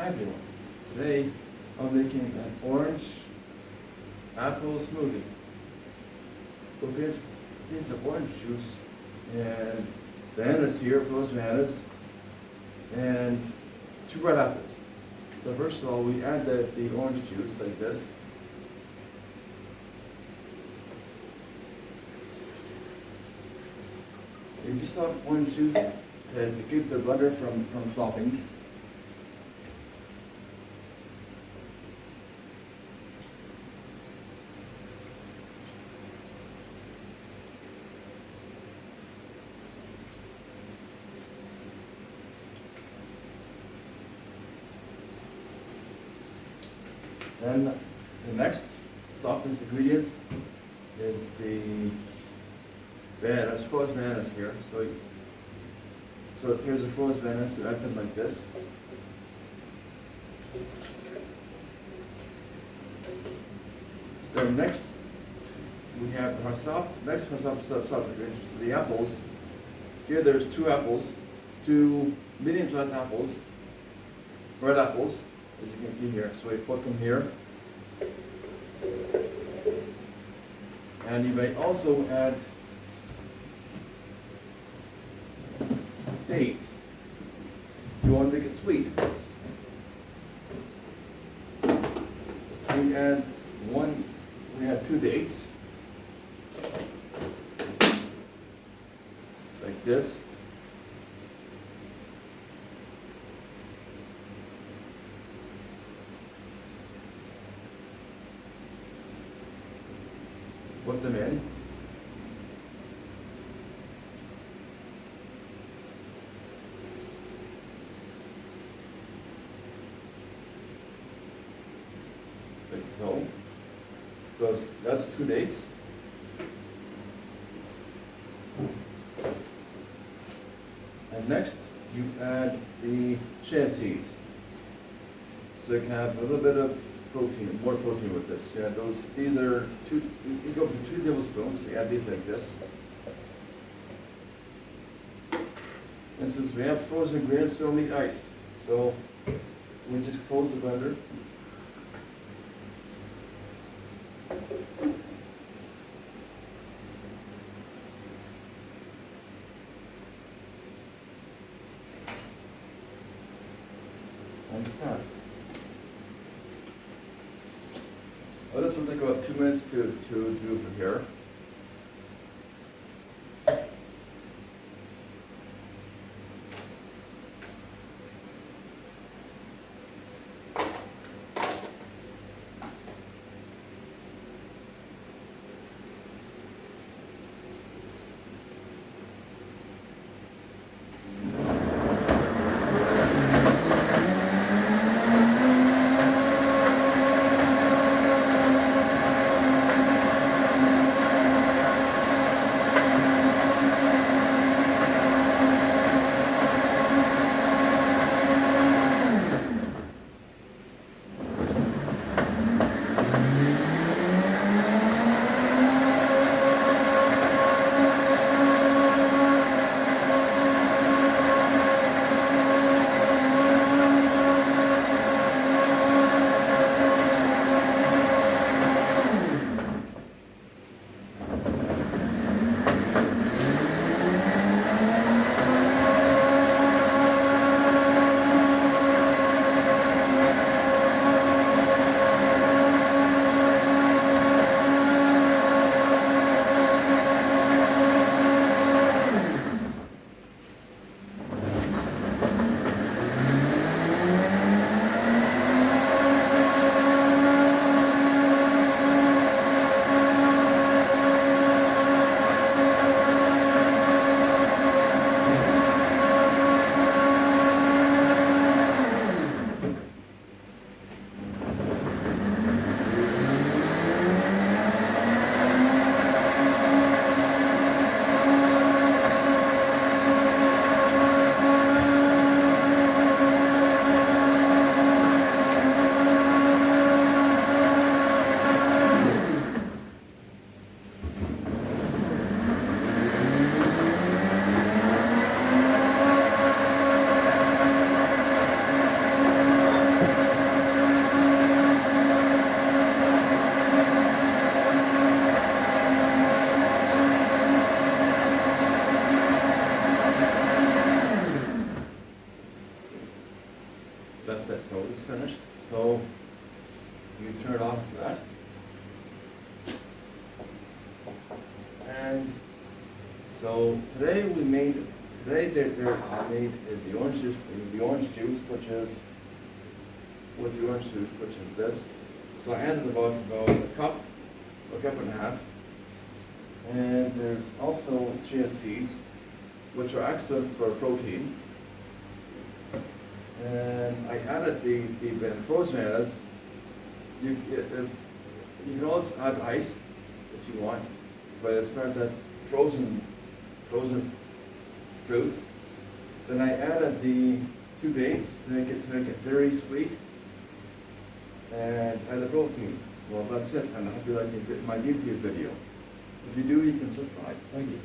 Hi everyone. Today I'm making an orange apple smoothie. Well, there's some orange juice and bananas here, frozen bananas, and 2 red apples. So first of all, we add the orange juice like this. You just want orange juice to keep the butter from flopping. Then the next softest ingredients is the bananas, frozen bananas here. So here's the frozen bananas, so add them like this. Then next we have our soft ingredients, the apples. Here there's 2 apples, 2 medium-sized apples, red apples, as you can see here. So we put them here. And you may also add dates if you want to make it sweet. So we add 2 dates, like this. Put them in. Like so. So that's 2 dates. And next you add the chia seeds. So you can have a little bit of protein, more protein with this. Yeah, these are you go up to 2 tablespoons, so you add these like this. And since we have frozen ingredients, we don't need ice. So we just close the blender. And start. Well, this will take about 2 minutes to prepare. is finished. So you turn it off like that. And so today I made the orange juice, which is this. So I added about a cup and a half. And there's also chia seeds, which are excellent for protein. And I added the frozen bananas. You can also add ice if you want, but it's better that frozen fruits. Then I added the 2 dates to make it very sweet, and add the protein. Well, that's it, and I hope you like my YouTube video. If you do, you can subscribe. Thank you.